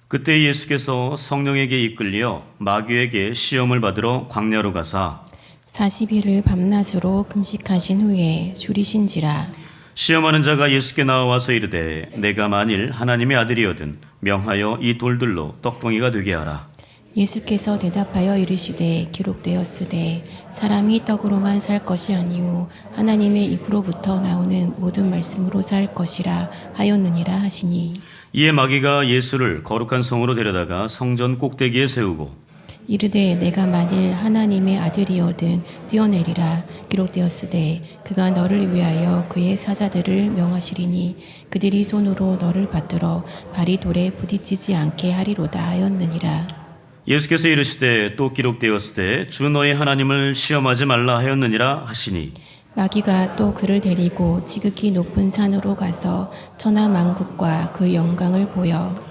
그때 예수께서 성령에게 이끌려 마귀에게 시험을 받으러 광야로 가사 40일을 밤낮으로 금식하신 후에 줄이신지라. 시험하는 자가 예수께 나와서 이르되 내가 만일 하나님의 아들이거든 명하여 이 돌들로 떡덩이가 되게 하라. 예수께서 대답하여 이르시되 기록되었으되 사람이 떡으로만 살 것이 아니요 하나님의 입으로부터 나오는 모든 말씀으로 살 것이라 하였느니라 하시니, 이에 마귀가 예수를 거룩한 성으로 데려다가 성전 꼭대기에 세우고 이르되 내가 만일 하나님의 아들이거든 뛰어내리라. 기록되었으되 그가 너를 위하여 그의 사자들을 명하시리니 그들이 손으로 너를 받들어 발이 돌에 부딪히지 않게 하리로다 하였느니라. 예수께서 이르시되 또 기록되었으되 주 너의 하나님을 시험하지 말라 하였느니라 하시니, 마귀가 또 그를 데리고 지극히 높은 산으로 가서 천하 만국과 그 영광을 보여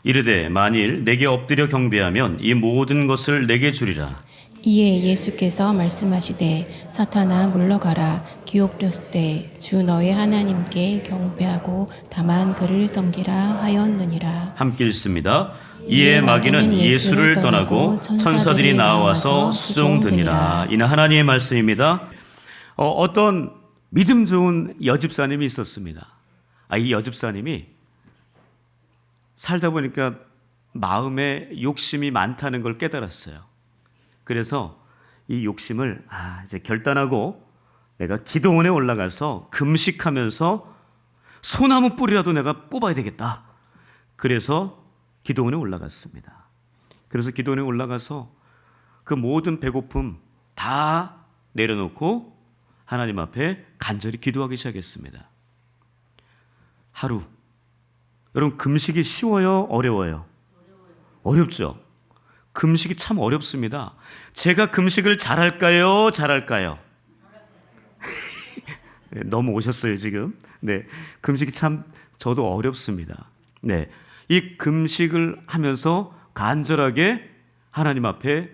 이르되 만일 내게 엎드려 경배하면 이 모든 것을 내게 주리라. 이에 예수께서 말씀하시되 사탄아 물러가라. 기록되었으되 주 너의 하나님께 경배하고 다만 그를 섬기라 하였느니라. 함께 읽습니다. 이에 마귀는 예수를 떠나고 천사들이 나와서 수종드니라. 이는 하나님의 말씀입니다. 어떤 믿음 좋은 여집사님이 있었습니다. 이 여집사님이 살다 보니까 마음에 욕심이 많다는 걸 깨달았어요. 그래서 이 욕심을 이제 결단하고 내가 기도원에 올라가서 금식하면서 소나무 뿌리라도 내가 뽑아야 되겠다. 그래서 기도원에 올라갔습니다. 그래서 기도원에 올라가서 그 모든 배고픔 다 내려놓고 하나님 앞에 간절히 기도하기 시작했습니다. 하루. 여러분, 금식이 쉬워요? 어려워요? 어렵죠? 금식이 참 어렵습니다. 제가 금식을 잘할까요? 잘할까요? 네, 넘어오셨어요 지금. 네, 금식이 참 저도 어렵습니다. 네, 이 금식을 하면서 간절하게 하나님 앞에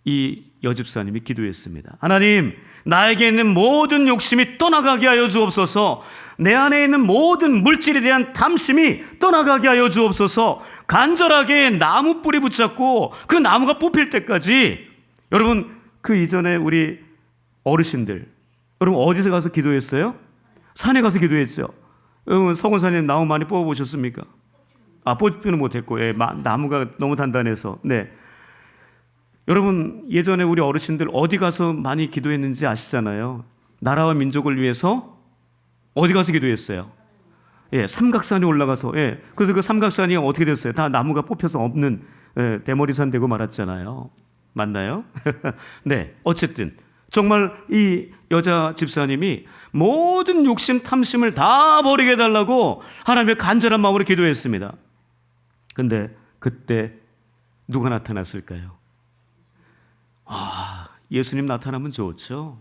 이 여집사님이 기도했습니다. 하나님, 나에게 있는 모든 욕심이 떠나가게 하여 주옵소서. 내 안에 있는 모든 물질에 대한 탐심이 떠나가게 하여 주옵소서. 간절하게 나무 뿌리 붙잡고 그 나무가 뽑힐 때까지. 여러분, 그 이전에 우리 어르신들, 여러분 어디서 가서 기도했어요? 산에 가서 기도했죠. 여러분 서군사님 나무 많이 뽑아보셨습니까? 뽑지는 못했고, 나무가 너무 단단해서. 네. 여러분 예전에 우리 어르신들 어디 가서 많이 기도했는지 아시잖아요. 나라와 민족을 위해서 어디 가서 기도했어요? 삼각산에 올라가서. 그래서 그 삼각산이 어떻게 됐어요? 다 나무가 뽑혀서 없는 대머리산 되고 말았잖아요. 맞나요? 네, 어쨌든 정말 이 여자 집사님이 모든 욕심 탐심을 다 버리게 해달라고 하나님의 간절한 마음으로 기도했습니다. 근데 그때 누가 나타났을까요? 예수님 나타나면 좋죠.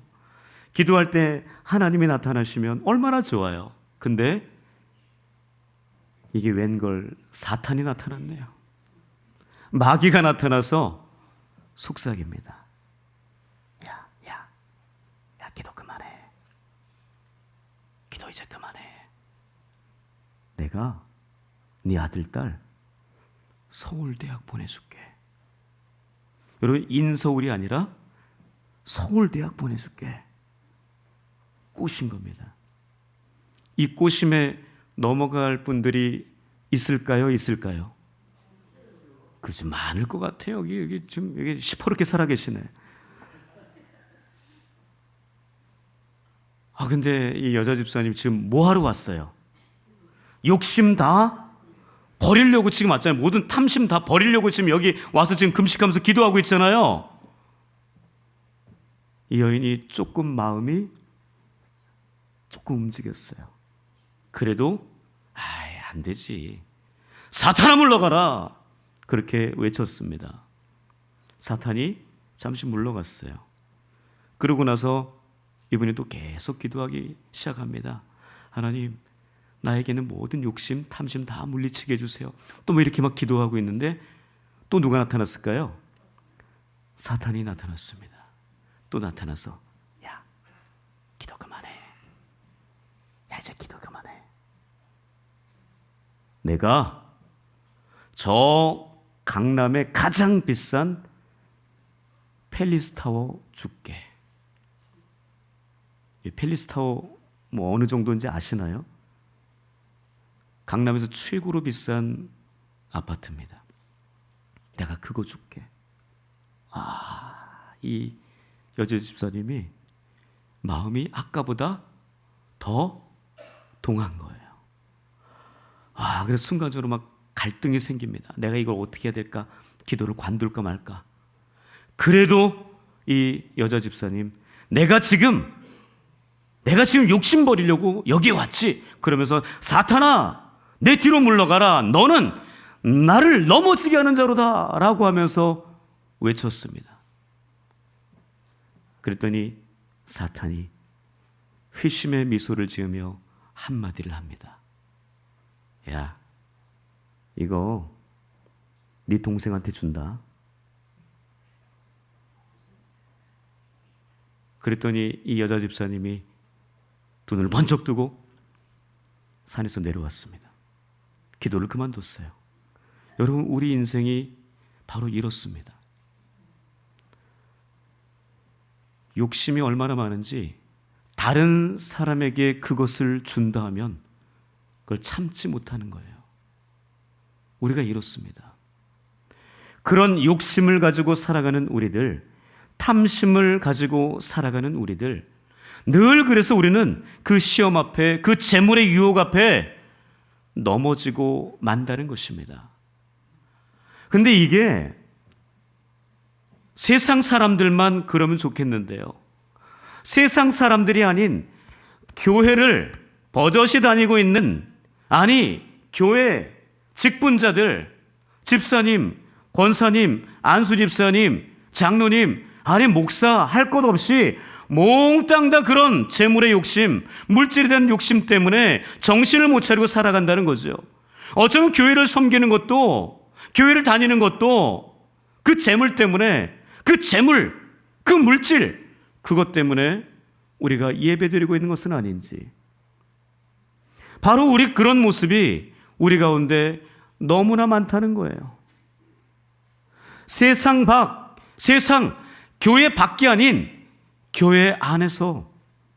기도할 때 하나님이 나타나시면 얼마나 좋아요. 근데 이게 웬걸 사탄이 나타났네요. 마귀가 나타나서 속삭입니다. 야, 기도 그만해. 기도 이제 그만해. 내가 네 아들, 딸 서울대학 보내줄게. 여러분, 인서울이 아니라 서울대학 보내줄게. 꼬신 겁니다. 이 꼬심에 넘어갈 분들이 있을까요? 있을까요? 그지 많을 것 같아요. 여기 지금 여기 시퍼렇게 살아계시네. 근데 이 여자 집사님 지금 뭐 하러 왔어요? 욕심 다 버리려고 지금 왔잖아요. 모든 탐심 다 버리려고 지금 여기 와서 지금 금식하면서 기도하고 있잖아요. 이 여인이 조금 마음이 조금 움직였어요. 그래도 안 되지. 사탄아 물러가라. 그렇게 외쳤습니다. 사탄이 잠시 물러갔어요. 그러고 나서 이분이 또 계속 기도하기 시작합니다. 하나님, 나에게는 모든 욕심, 탐심 다 물리치게 해주세요. 또 뭐 이렇게 막 기도하고 있는데 또 누가 나타났을까요? 사탄이 나타났습니다. 또 나타나서 야, 기도 그만해. 야, 이제 기도 그만해. 내가 저 강남의 가장 비싼 팰리스타워 줄게. 이 팰리스타워 뭐 어느 정도인지 아시나요? 강남에서 최고로 비싼 아파트입니다. 내가 그거 줄게. 이 여자 집사님이 마음이 아까보다 더 동한 거예요. 그래서 순간적으로 막 갈등이 생깁니다. 내가 이걸 어떻게 해야 될까? 기도를 관둘까 말까? 그래도 이 여자 집사님, 내가 지금 욕심 버리려고 여기 왔지. 그러면서 사탄아, 내 뒤로 물러가라. 너는 나를 넘어지게 하는 자로다. 라고 하면서 외쳤습니다. 그랬더니 사탄이 회심의 미소를 지으며 한마디를 합니다. 야, 이거 네 동생한테 준다. 그랬더니 이 여자 집사님이 눈을 번쩍 뜨고 산에서 내려왔습니다. 기도를 그만뒀어요. 여러분, 우리 인생이 바로 이렇습니다. 욕심이 얼마나 많은지 다른 사람에게 그것을 준다 하면 그걸 참지 못하는 거예요. 우리가 이렇습니다. 그런 욕심을 가지고 살아가는 우리들, 탐심을 가지고 살아가는 우리들, 늘 그래서 우리는 그 시험 앞에, 그 재물의 유혹 앞에 넘어지고 만다는 것입니다. 근데 이게 세상 사람들만 그러면 좋겠는데요. 세상 사람들이 아닌 교회를 버젓이 다니고 있는, 교회 직분자들, 집사님, 권사님, 안수 집사님, 장로님, 목사 할 것 없이 몽땅 다 그런 재물의 욕심, 물질에 대한 욕심 때문에 정신을 못 차리고 살아간다는 거죠. 어쩌면 교회를 섬기는 것도, 교회를 다니는 것도 그 재물 때문에, 그 재물, 그 물질, 그것 때문에 우리가 예배드리고 있는 것은 아닌지. 바로 우리 그런 모습이 우리 가운데 너무나 많다는 거예요. 세상 교회 밖이 아닌 교회 안에서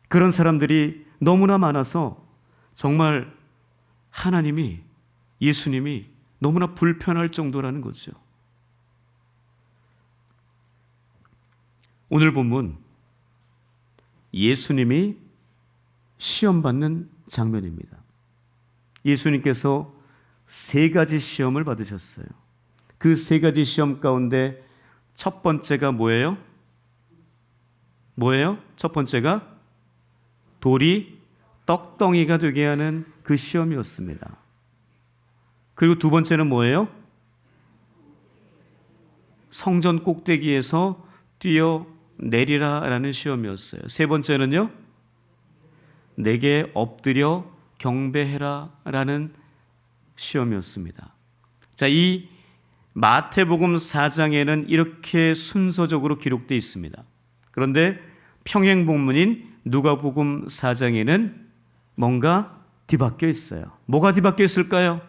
그런 사람들이 너무나 많아서 정말 하나님이, 예수님이 너무나 불편할 정도라는 거죠. 오늘 본문 예수님이 시험받는 장면입니다. 예수님께서 3가지 시험을 받으셨어요. 그 3가지 시험 가운데 첫 번째가 뭐예요? 첫 번째가 돌이 떡덩이가 되게 하는 그 시험이었습니다. 그리고 두 번째는 뭐예요? 성전 꼭대기에서 뛰어내리라라는 시험이었어요. 세 번째는요? 내게 엎드려 경배해라라는 시험이었습니다. 자, 이 마태복음 4장에는 이렇게 순서적으로 기록되어 있습니다. 그런데 평행본문인 누가복음 4장에는 뭔가 뒤바뀌어 있어요. 뭐가 뒤바뀌어 있을까요?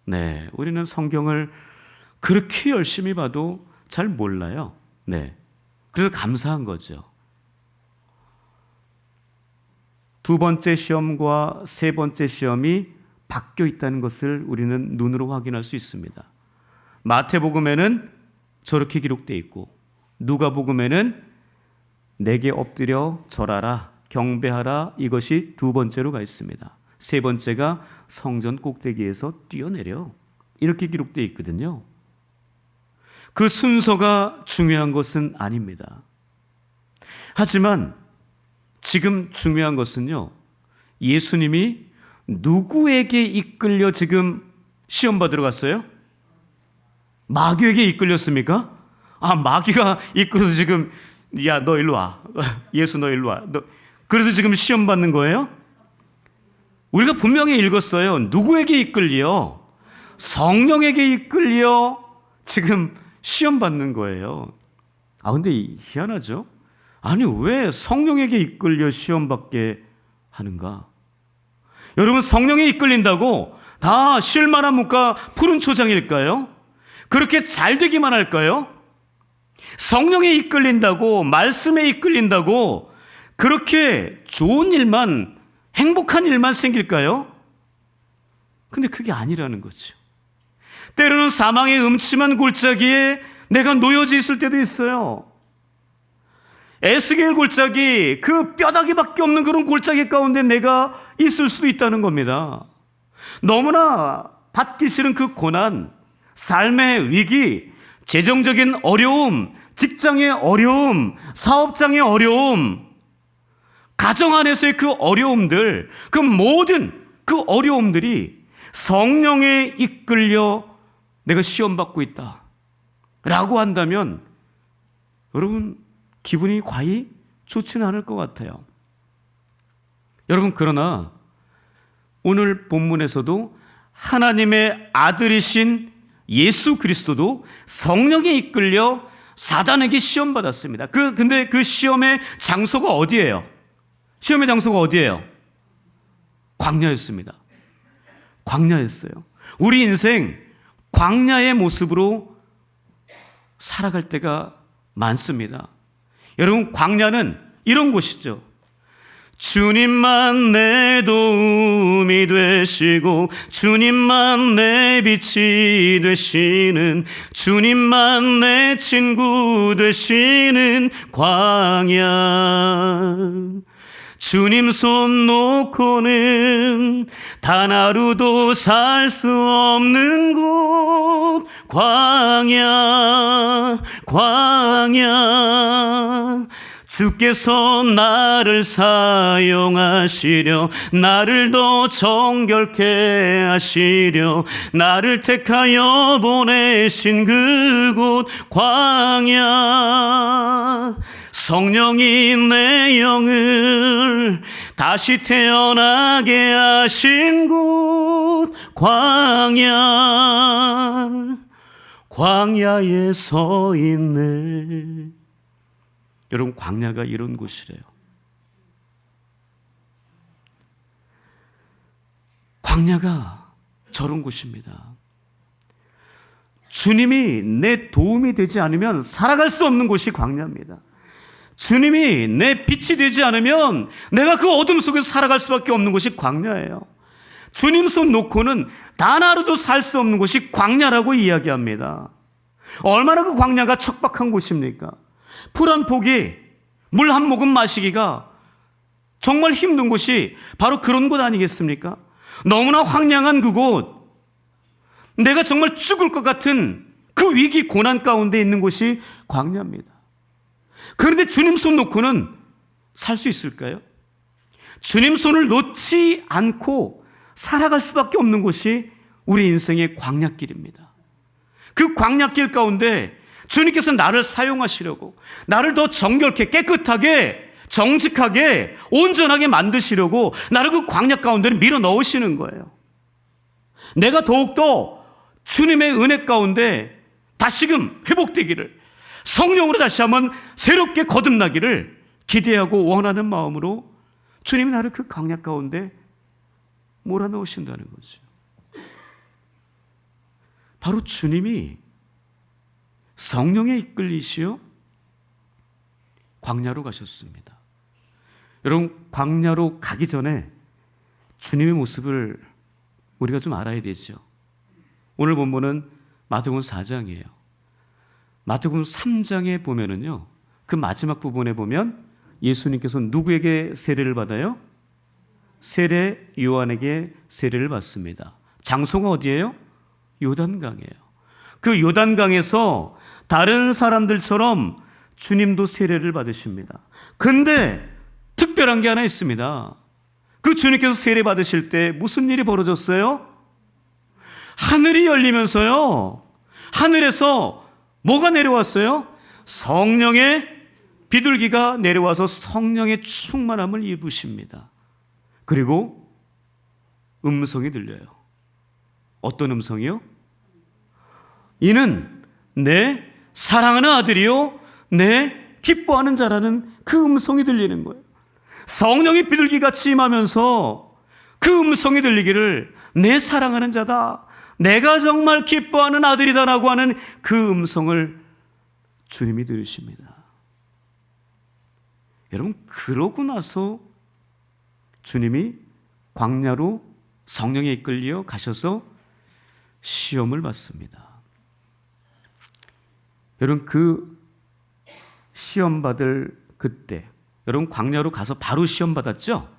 네, 우리는 성경을 그렇게 열심히 봐도 잘 몰라요. 네, 그래서 감사한 거죠. 두 번째 시험과 세 번째 시험이 바뀌어 있다는 것을 우리는 눈으로 확인할 수 있습니다. 마태복음에는 저렇게 기록되어 있고 누가복음에는 내게 엎드려 절하라, 경배하라, 이것이 두 번째로 가 있습니다. 세 번째가 성전 꼭대기에서 뛰어내려, 이렇게 기록되어 있거든요. 그 순서가 중요한 것은 아닙니다. 하지만 지금 중요한 것은요, 예수님이 누구에게 이끌려 지금 시험 받으러 갔어요? 마귀에게 이끌렸습니까? 마귀가 이끌어서 지금, 야, 너 일로 와. 예수, 너 일로 와. 그래서 지금 시험 받는 거예요? 우리가 분명히 읽었어요. 누구에게 이끌려? 성령에게 이끌려 지금 시험 받는 거예요. 근데 희한하죠? 왜 성령에게 이끌려 시험 받게 하는가? 여러분, 성령에 이끌린다고 다 실만한 문과 푸른 초장일까요? 그렇게 잘 되기만 할까요? 성령에 이끌린다고, 말씀에 이끌린다고 그렇게 좋은 일만, 행복한 일만 생길까요? 근데 그게 아니라는 거죠. 때로는 사망의 음침한 골짜기에 내가 놓여져 있을 때도 있어요. 에스겔 골짜기, 그 뼈다귀밖에 없는 그런 골짜기 가운데 내가 있을 수도 있다는 겁니다. 너무나 받기 싫은 그 고난, 삶의 위기, 재정적인 어려움, 직장의 어려움, 사업장의 어려움, 가정 안에서의 그 어려움들, 그 모든 그 어려움들이 성령에 이끌려 내가 시험받고 있다 라고 한다면 여러분 기분이 과히 좋지는 않을 것 같아요. 여러분, 그러나 오늘 본문에서도 하나님의 아들이신 예수 그리스도도 성령에 이끌려 사단에게 시험받았습니다. 근데 그 시험의 장소가 어디예요? 시험의 장소가 어디예요? 광야였습니다. 광야였어요. 우리 인생 광야의 모습으로 살아갈 때가 많습니다. 여러분, 광야는 이런 곳이죠. 주님만 내 도움이 되시고 주님만 내 빛이 되시는, 주님만 내 친구 되시는 광야. 주님 손 놓고는 단 하루도 살 수 없는 곳 광야, 광야. 주께서 나를 사용하시려, 나를 더 정결케 하시려, 나를 택하여 보내신 그곳 광야. 성령이 내 영을 다시 태어나게 하신 곳 광야. 광야에 서 있네. 여러분, 광야가 이런 곳이래요. 광야가 저런 곳입니다. 주님이 내 도움이 되지 않으면 살아갈 수 없는 곳이 광야입니다. 주님이 내 빛이 되지 않으면 내가 그 어둠 속에서 살아갈 수밖에 없는 곳이 광야예요. 주님 손 놓고는 단 하루도 살 수 없는 곳이 광야라고 이야기합니다. 얼마나 그 광야가 척박한 곳입니까? 풀 한 포기, 물 한 모금 마시기가 정말 힘든 곳이 바로 그런 곳 아니겠습니까? 너무나 황량한 그곳, 내가 정말 죽을 것 같은 그 위기 고난 가운데 있는 곳이 광야입니다. 그런데 주님 손 놓고는 살 수 있을까요? 주님 손을 놓지 않고 살아갈 수밖에 없는 곳이 우리 인생의 광야길입니다. 그 광야길 가운데 주님께서 나를 사용하시려고, 나를 더 정결케, 깨끗하게, 정직하게, 온전하게 만드시려고 나를 그 광야 가운데 밀어 넣으시는 거예요. 내가 더욱더 주님의 은혜 가운데 다시금 회복되기를, 성령으로 다시 한번 새롭게 거듭나기를 기대하고 원하는 마음으로 주님이 나를 그 광야 가운데 몰아넣으신다는 거죠. 바로 주님이 성령에 이끌리시어 광야로 가셨습니다. 여러분, 광야로 가기 전에 주님의 모습을 우리가 좀 알아야 되죠. 오늘 본문은 마태복음 4장이에요. 마태복음 3장에 보면은요, 그 마지막 부분에 보면 예수님께서 누구에게 세례를 받아요? 세례 요한에게 세례를 받습니다. 장소가 어디예요? 요단강이에요. 그 요단강에서 다른 사람들처럼 주님도 세례를 받으십니다. 근데 특별한 게 하나 있습니다. 그 주님께서 세례 받으실 때 무슨 일이 벌어졌어요? 하늘이 열리면서요, 하늘에서 뭐가 내려왔어요? 성령의 비둘기가 내려와서 성령의 충만함을 입으십니다. 그리고 음성이 들려요. 어떤 음성이요? 이는 내 사랑하는 아들이요 내 기뻐하는 자라는 그 음성이 들리는 거예요. 성령의 비둘기같이 임하면서 그 음성이 들리기를 내 사랑하는 자다, 내가 정말 기뻐하는 아들이다라고 하는 그 음성을 주님이 들으십니다. 여러분, 그러고 나서 주님이 광야로 성령에 이끌려 가셔서 시험을 받습니다. 여러분, 그 시험 받을 그때, 여러분 광야로 가서 바로 시험 받았죠?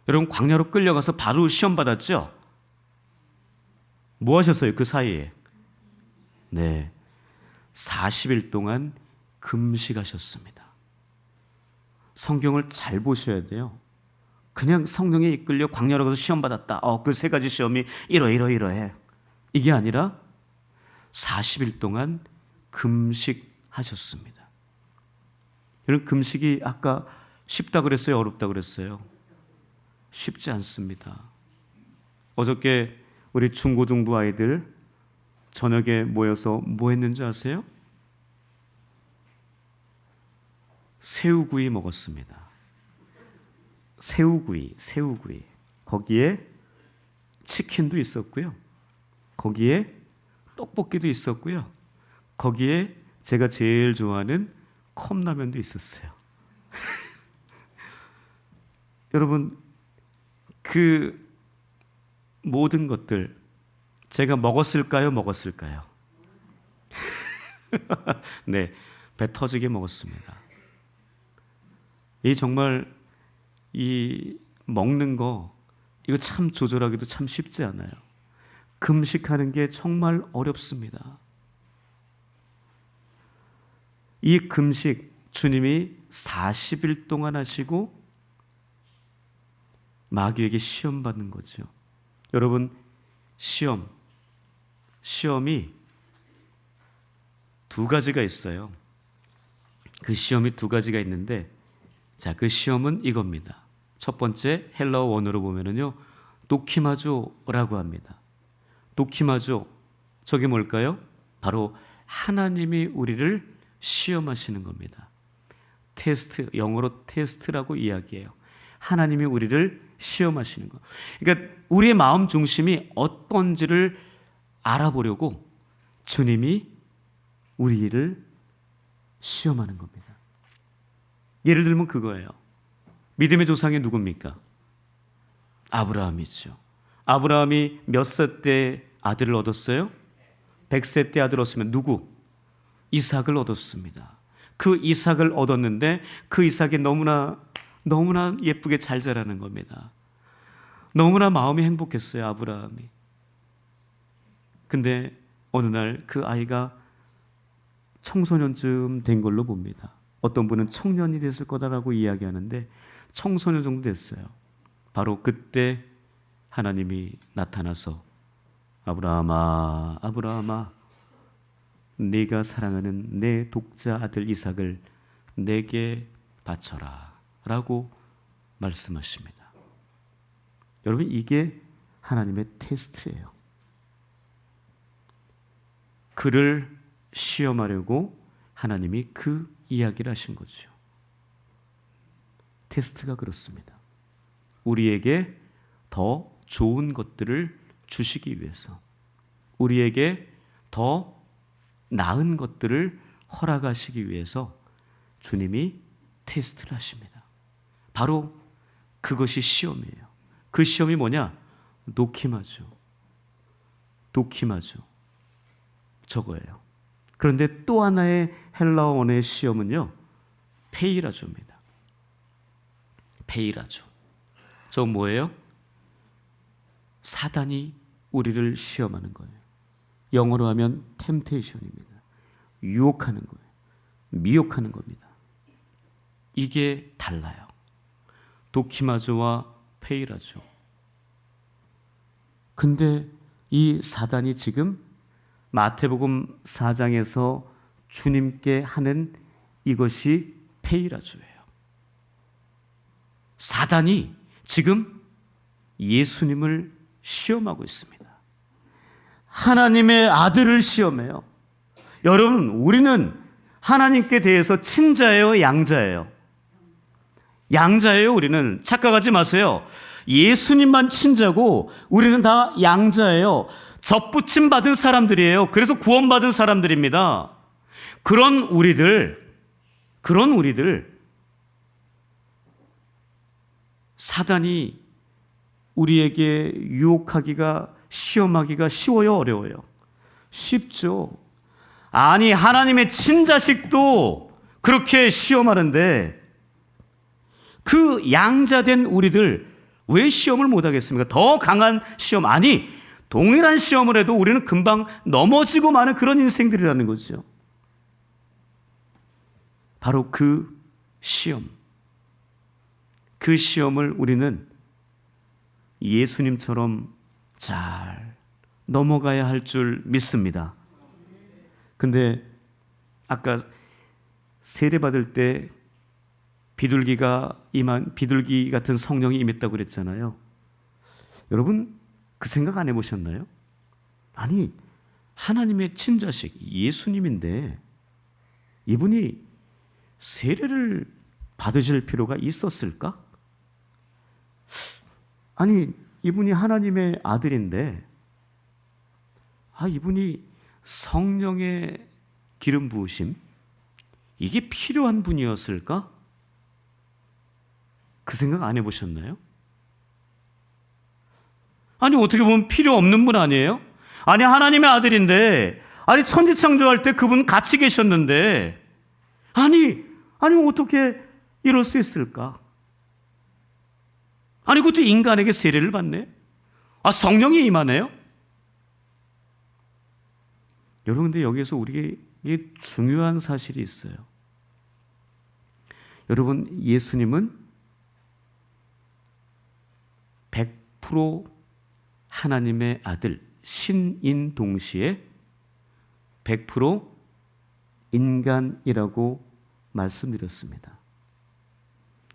여러분 광야로 끌려가서 바로 시험 받았죠? 뭐 하셨어요 그 사이에? 네, 40일 동안 금식하셨습니다. 성경을 잘 보셔야 돼요. 그냥 성령에 이끌려 광야로 가서 시험 받았다, 그 세 가지 시험이 이러해, 이게 아니라 40일 동안 금식하셨습니다. 여러분, 금식이 아까 쉽다 그랬어요, 어렵다 그랬어요? 쉽지 않습니다. 어저께 우리 중고등부 아이들 저녁에 모여서 뭐 했는지 아세요? 새우구이 먹었습니다. 새우구이. 거기에 치킨도 있었고요, 거기에 떡볶이도 있었고요, 거기에 제가 제일 좋아하는 컵라면도 있었어요. 여러분, 그 모든 것들 제가 먹었을까요? 네, 배 터지게 먹었습니다. 이 정말 이 먹는 거, 이거 참 조절하기도 참 쉽지 않아요. 금식하는 게 정말 어렵습니다. 이 금식 주님이 40일 동안 하시고 마귀에게 시험 받는 거죠. 여러분, 시험이 두 가지가 있어요. 그 시험이 두 가지가 있는데, 자, 그 시험은 이겁니다. 첫 번째, 헬라어 원어로 보면은요, 도키마조라고 합니다. 도키마조, 저게 뭘까요? 바로 하나님이 우리를 시험하시는 겁니다. 테스트, 영어로 테스트라고 이야기해요. 하나님이 우리를 시험하시는 거. 그러니까 우리의 마음 중심이 어떤지를 알아보려고 주님이 우리를 시험하는 겁니다. 예를 들면 그거예요. 믿음의 조상이 누굽니까? 아브라함이죠. 아브라함이 몇 세 때 아들을 얻었어요? 100세 때 아들을 얻었으면 누구? 이삭을 얻었습니다. 그 이삭을 얻었는데 그 이삭이 너무나 예쁘게 잘 자라는 겁니다. 너무나 마음이 행복했어요, 아브라함이. 근데 어느 날 그 아이가 청소년쯤 된 걸로 봅니다. 어떤 분은 청년이 됐을 거다라고 이야기하는데 청소년 정도 됐어요. 바로 그때 하나님이 나타나서 아브라함아, 아브라함아, 네가 사랑하는 내 독자 아들 이삭을 내게 바쳐라 라고 말씀하십니다. 여러분, 이게 하나님의 테스트예요. 그를 시험하려고 하나님이 그 이야기를 하신 거죠. 테스트가 그렇습니다. 우리에게 더 좋은 것들을 주시기 위해서, 우리에게 더 나은 것들을 허락하시기 위해서 주님이 테스트를 하십니다. 바로 그것이 시험이에요. 그 시험이 뭐냐? 도키마죠. 저거예요. 그런데 또 하나의 헬라어 원어의 시험은요, 페이라조입니다. 페이라조. 저 뭐예요? 사단이 우리를 시험하는 거예요. 영어로 하면 템테이션입니다. 유혹하는 거예요. 미혹하는 겁니다. 이게 달라요. 도키마조와 페이라조. 근데 이 사단이 지금 마태복음 4장에서 주님께 하는 이것이 페이라조예요. 사단이 지금 예수님을 시험하고 있습니다. 하나님의 아들을 시험해요. 여러분, 우리는 하나님께 대해서 친자예요, 양자예요? 양자예요. 우리는 착각하지 마세요. 예수님만 친자고 우리는 다 양자예요. 접붙임 받은 사람들이에요. 그래서 구원받은 사람들입니다. 그런 우리들 사단이 우리에게 유혹하기가, 시험하기가 쉬워요, 어려워요? 쉽죠. 아니, 하나님의 친자식도 그렇게 시험하는데 그 양자된 우리들 왜 시험을 못하겠습니까? 더 강한 시험, 아니 동일한 시험을 해도 우리는 금방 넘어지고 마는 그런 인생들이라는 거죠. 바로 그 시험을 우리는 예수님처럼 잘 넘어가야 할 줄 믿습니다. 근데 아까 세례받을 때 비둘기 같은 성령이 임했다고 그랬잖아요. 여러분 그 생각 안 해보셨나요? 아니, 하나님의 친자식 예수님인데 이분이 세례를 받으실 필요가 있었을까? 아니, 이분이 하나님의 아들인데 이분이 성령의 기름 부으심, 이게 필요한 분이었을까? 그 생각 안 해보셨나요? 아니, 어떻게 보면 필요 없는 분 아니에요? 아니, 하나님의 아들인데, 아니, 천지창조할 때 그분 같이 계셨는데, 아니, 어떻게 이럴 수 있을까? 아니, 그것도 인간에게 세례를 받네? 성령이 임하네요? 여러분, 근데 여기에서 우리에게 중요한 사실이 있어요. 여러분, 예수님은 100% 하나님의 아들, 신인 동시에 100% 인간이라고 말씀드렸습니다.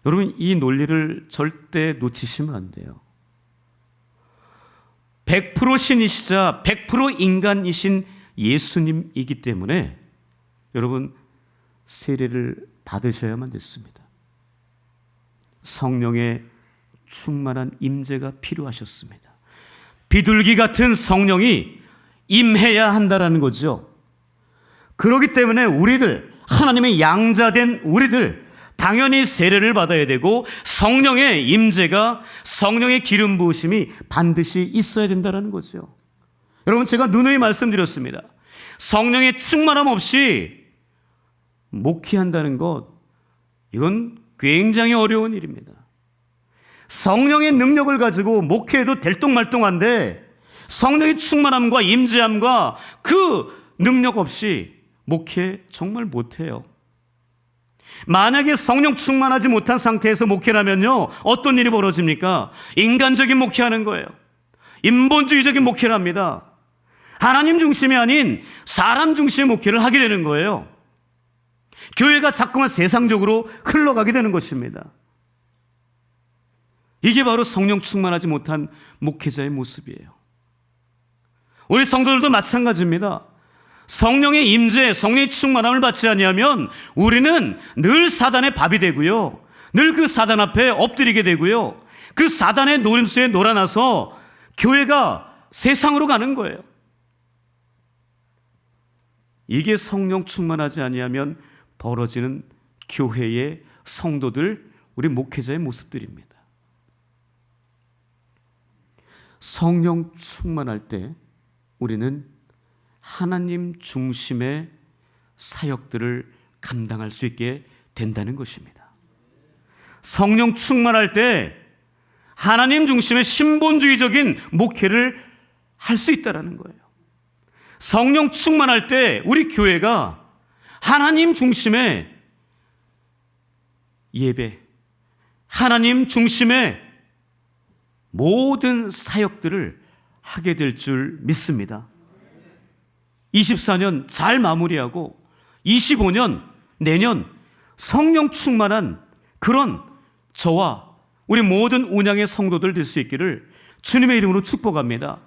여러분, 이 논리를 절대 놓치시면 안 돼요. 100% 신이시자 100% 인간이신 예수님이기 때문에 여러분 세례를 받으셔야만 됐습니다. 성령의 충만한 임재가 필요하셨습니다. 비둘기 같은 성령이 임해야 한다라는 거죠. 그렇기 때문에 우리들, 하나님의 양자된 우리들 당연히 세례를 받아야 되고 성령의 임재가, 성령의 기름 부으심이 반드시 있어야 된다는 거죠. 여러분, 제가 누누이 말씀드렸습니다. 성령의 충만함 없이 목회한다는 것, 이건 굉장히 어려운 일입니다. 성령의 능력을 가지고 목회해도 될똥말똥한데 성령의 충만함과 임재함과 그 능력 없이 목회 정말 못해요. 만약에 성령 충만하지 못한 상태에서 목회를 하면요, 어떤 일이 벌어집니까? 인간적인 목회하는 거예요. 인본주의적인 목회를 합니다. 하나님 중심이 아닌 사람 중심의 목회를 하게 되는 거예요. 교회가 자꾸만 세상적으로 흘러가게 되는 것입니다. 이게 바로 성령 충만하지 못한 목회자의 모습이에요. 우리 성도들도 마찬가지입니다. 성령의 임재, 성령의 충만함을 받지 아니하면 우리는 늘 사단의 밥이 되고요, 늘 그 사단 앞에 엎드리게 되고요, 그 사단의 노림수에 놀아나서 교회가 세상으로 가는 거예요. 이게 성령 충만하지 아니하면 벌어지는 교회의 성도들, 우리 목회자의 모습들입니다. 성령 충만할 때 우리는 하나님 중심의 사역들을 감당할 수 있게 된다는 것입니다. 성령 충만할 때 하나님 중심의 신본주의적인 목회를 할 수 있다는 거예요. 성령 충만할 때 우리 교회가 하나님 중심의 예배, 하나님 중심의 모든 사역들을 하게 될 줄 믿습니다. 24년 잘 마무리하고 25년, 내년 성령 충만한 그런 저와 우리 모든 운양의 성도들 될 수 있기를 주님의 이름으로 축복합니다.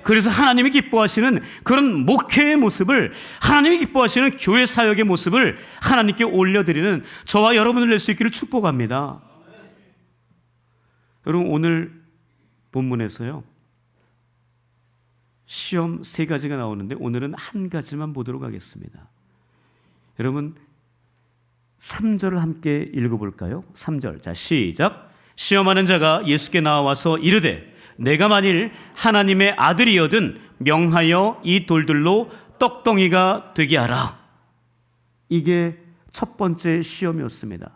그래서 하나님이 기뻐하시는 그런 목회의 모습을, 하나님이 기뻐하시는 교회 사역의 모습을 하나님께 올려드리는 저와 여러분을 낼 수 있기를 축복합니다. 여러분, 오늘 본문에서요. 시험 3가지가 나오는데 오늘은 한 가지만 보도록 하겠습니다. 여러분 3절을 함께 읽어볼까요? 3절. 자, 시작. 시험하는 자가 예수께 나와서 이르되 내가 만일 하나님의 아들이거든 명하여 이 돌들로 떡덩이가 되게 하라. 이게 첫 번째 시험이었습니다.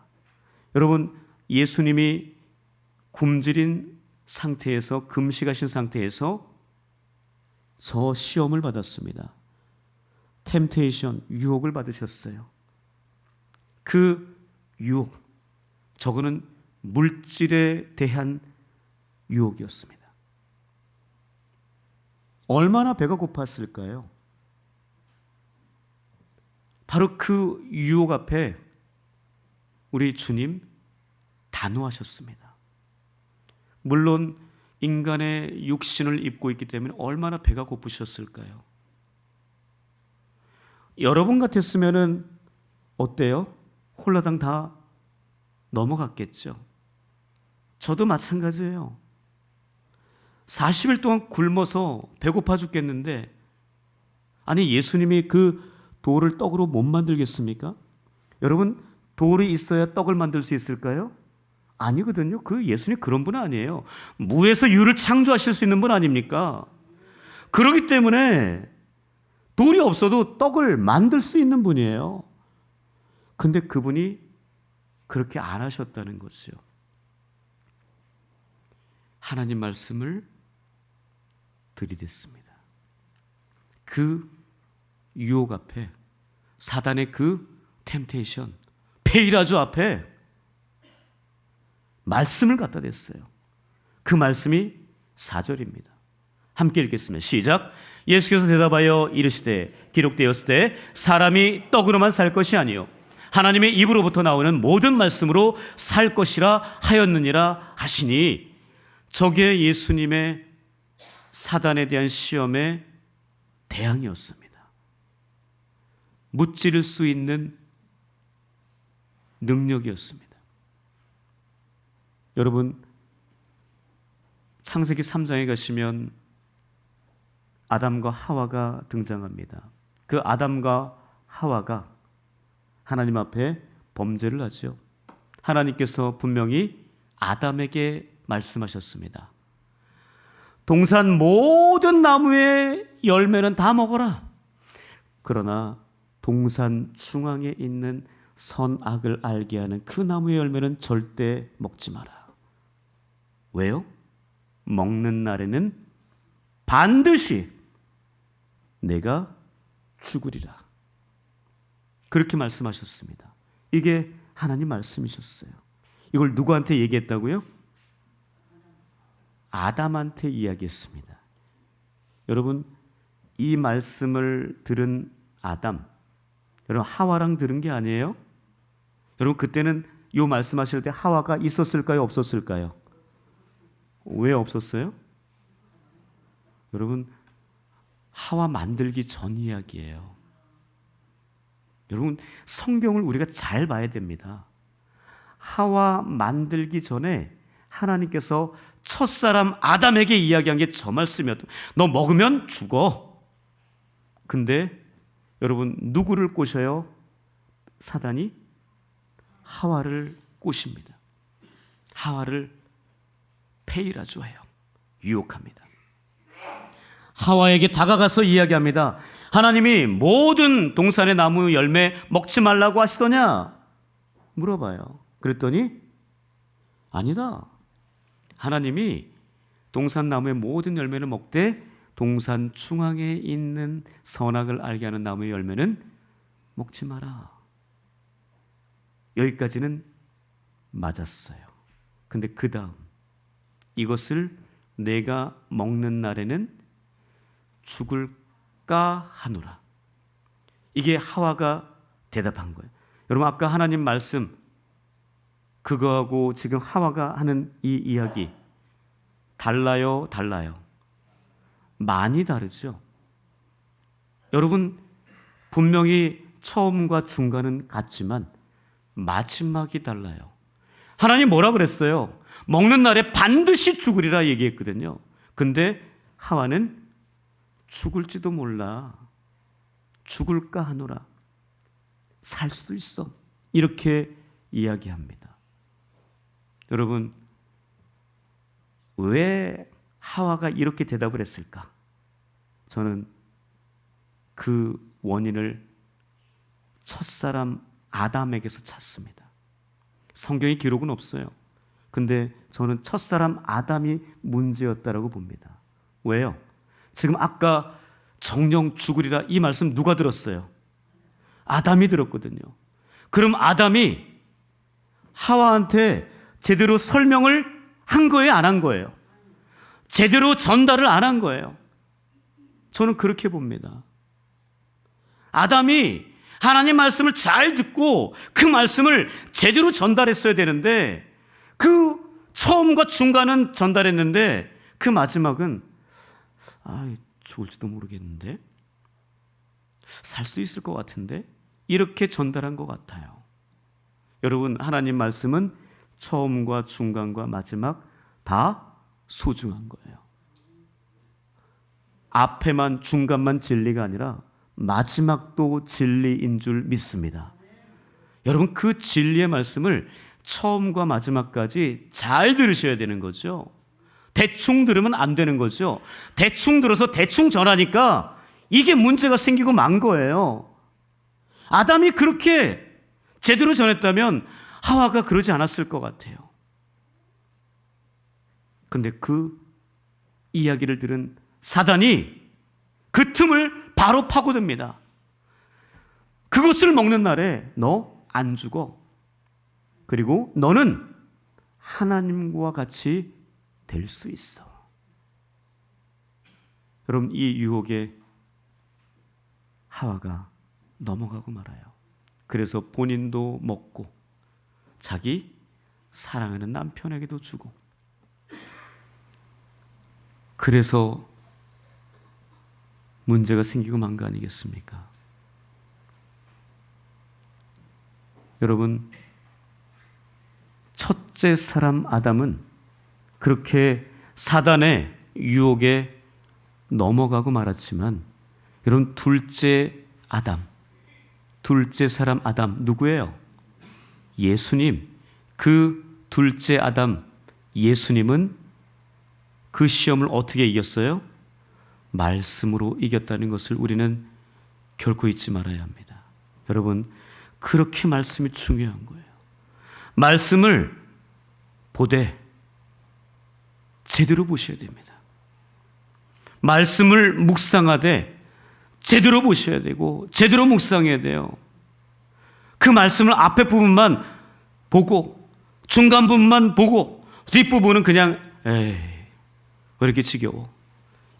여러분 예수님이 굶주린 상태에서 금식하신 상태에서 저 시험을 받았습니다. 템테이션, 유혹을 받으셨어요. 그 유혹, 저거는 물질에 대한 유혹이었습니다. 얼마나 배가 고팠을까요? 바로 그 유혹 앞에 우리 주님 단호하셨습니다. 물론 인간의 육신을 입고 있기 때문에 얼마나 배가 고프셨을까요? 여러분 같았으면은 어때요? 홀라당 다 넘어갔겠죠. 저도 마찬가지예요. 40일 동안 굶어서 배고파 죽겠는데 아니 예수님이 그 돌을 떡으로 못 만들겠습니까? 여러분 돌이 있어야 떡을 만들 수 있을까요? 아니거든요. 그 예수님 그런 분 아니에요. 무에서 유를 창조하실 수 있는 분 아닙니까? 그렇기 때문에 돌이 없어도 떡을 만들 수 있는 분이에요. 근데 그분이 그렇게 안 하셨다는 거죠. 하나님 말씀을 들이댔습니다. 그 유혹 앞에 사단의 그 템테이션 페이라조 앞에 말씀을 갖다 댔어요. 그 말씀이 4절입니다. 함께 읽겠습니다. 시작. 예수께서 대답하여 이르시되 기록되었으되 사람이 떡으로만 살 것이 아니요 하나님의 입으로부터 나오는 모든 말씀으로 살 것이라 하였느니라 하시니 저게 예수님의 사단에 대한 시험의 대항이었습니다. 무찌를 수 있는 능력이었습니다. 여러분 창세기 3장에 가시면 아담과 하와가 등장합니다. 그 아담과 하와가 하나님 앞에 범죄를 하죠. 하나님께서 분명히 아담에게 말씀하셨습니다. 동산 모든 나무의 열매는 다 먹어라. 그러나 동산 중앙에 있는 선악을 알게 하는 그 나무의 열매는 절대 먹지 마라. 왜요? 먹는 날에는 반드시 내가 죽으리라. 그렇게 말씀하셨습니다. 이게 하나님 말씀이셨어요. 이걸 누구한테 얘기했다고요? 아담한테 이야기했습니다. 여러분 이 말씀을 들은 아담, 여러분 하와랑 들은 게 아니에요? 여러분 그때는 이 말씀하실 때 하와가 있었을까요? 없었을까요? 왜 없었어요? 여러분 하와 만들기 전 이야기예요. 여러분 성경을 우리가 잘 봐야 됩니다. 하와 만들기 전에 하나님께서 첫사람 아담에게 이야기한 게 저 말씀이었다. 너 먹으면 죽어. 근데 여러분 누구를 꼬셔요? 사단이 하와를 꼬십니다. 하와를 페이라조해요. 유혹합니다. 하와에게 다가가서 이야기합니다. 하나님이 모든 동산의 나무 열매 먹지 말라고 하시더냐? 물어봐요. 그랬더니 아니다. 하나님이 동산 나무의 모든 열매를 먹되 동산 중앙에 있는 선악을 알게 하는 나무의 열매는 먹지 마라. 여기까지는 맞았어요. 근데 그 다음 이것을 내가 먹는 날에는 죽을까 하노라. 이게 하와가 대답한 거예요. 여러분 아까 하나님 말씀 그거하고 지금 하와가 하는 이 이야기 달라요? 달라요? 많이 다르죠. 여러분 분명히 처음과 중간은 같지만 마지막이 달라요. 하나님 뭐라 그랬어요? 먹는 날에 반드시 죽으리라 얘기했거든요. 근데 하와는 죽을지도 몰라. 죽을까 하노라. 살 수도 있어. 이렇게 이야기합니다. 여러분, 왜 하와가 이렇게 대답을 했을까? 저는 그 원인을 첫사람 아담에게서 찾습니다. 성경에 기록은 없어요. 근데 저는 첫사람 아담이 문제였다라고 봅니다. 왜요? 지금 아까 정령 죽으리라 이 말씀 누가 들었어요? 아담이 들었거든요. 그럼 아담이 하와한테 제대로 설명을 한 거예요? 안 한 거예요? 제대로 전달을 안 한 거예요. 저는 그렇게 봅니다. 아담이 하나님 말씀을 잘 듣고 그 말씀을 제대로 전달했어야 되는데 그 처음과 중간은 전달했는데 그 마지막은 죽을지도 모르겠는데 살 수 있을 것 같은데 이렇게 전달한 것 같아요. 여러분, 하나님 말씀은 처음과 중간과 마지막 다 소중한 거예요. 앞에만 중간만 진리가 아니라 마지막도 진리인 줄 믿습니다. 여러분, 그 진리의 말씀을 처음과 마지막까지 잘 들으셔야 되는 거죠. 대충 들으면 안 되는 거죠. 대충 들어서 대충 전하니까 이게 문제가 생기고 만 거예요. 아담이 그렇게 제대로 전했다면 하와가 그러지 않았을 것 같아요. 근데 그 이야기를 들은 사단이 그 틈을 바로 파고듭니다. 그것을 먹는 날에 너 안 죽어. 그리고 너는 하나님과 같이 될 수 있어. 여러분, 이 유혹에 하와가 넘어가고 말아요. 그래서 본인도 먹고 자기 사랑하는 남편에게도 주고, 그래서 문제가 생기고 만 거 아니겠습니까? 여러분, 첫째 사람 아담은 그렇게 사단의 유혹에 넘어가고 말았지만, 여러분, 둘째 아담, 둘째 사람 아담 누구예요? 예수님. 그 둘째 아담 예수님은 그 시험을 어떻게 이겼어요? 말씀으로 이겼다는 것을 우리는 결코 잊지 말아야 합니다. 여러분, 그렇게 말씀이 중요한 거예요. 말씀을 보되 제대로 보셔야 됩니다. 말씀을 묵상하되 제대로 보셔야 되고 제대로 묵상해야 돼요. 그 말씀을 앞에 부분만 보고 중간 부분만 보고 뒷부분은 그냥 왜 이렇게 지겨워?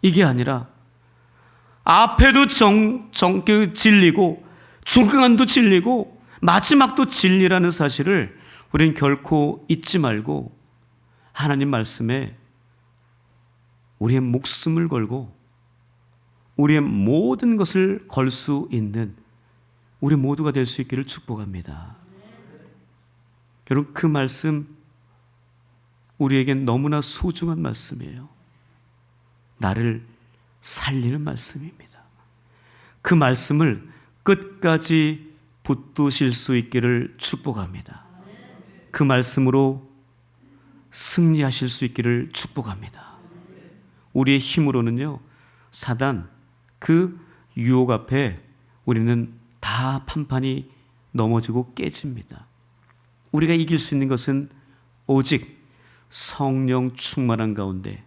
이게 아니라 앞에도 진리고 중간도 진리고 마지막도 진리라는 사실을 우리는 결코 잊지 말고 하나님 말씀에 우리의 목숨을 걸고 우리의 모든 것을 걸 수 있는 우리 모두가 될 수 있기를 축복합니다. 여러분, 그 말씀 우리에겐 너무나 소중한 말씀이에요. 나를 살리는 말씀입니다. 그 말씀을 끝까지 붙드실 수 있기를 축복합니다. 그 말씀으로 승리하실 수 있기를 축복합니다. 우리의 힘으로는요, 사단 그 유혹 앞에 우리는 다 판판이 넘어지고 깨집니다. 우리가 이길 수 있는 것은 오직 성령 충만한 가운데,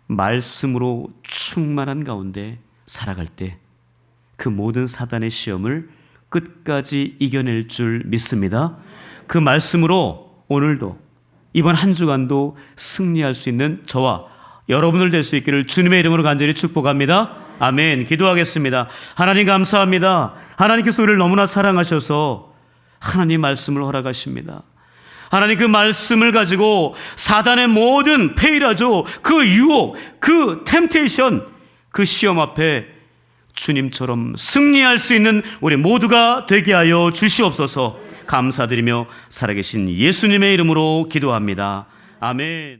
말씀으로 충만한 가운데 살아갈 때 그 모든 사단의 시험을 끝까지 이겨낼 줄 믿습니다. 그 말씀으로 오늘도 이번 한 주간도 승리할 수 있는 저와 여러분들 될 수 있기를 주님의 이름으로 간절히 축복합니다. 아멘. 기도하겠습니다. 하나님 감사합니다. 하나님께서 우리를 너무나 사랑하셔서 하나님 말씀을 허락하십니다. 하나님, 그 말씀을 가지고 사단의 모든 페이라조, 그 유혹, 그 템테이션, 그 시험 앞에 주님처럼 승리할 수 있는 우리 모두가 되게 하여 주시옵소서. 감사드리며 살아계신 예수님의 이름으로 기도합니다. 아멘.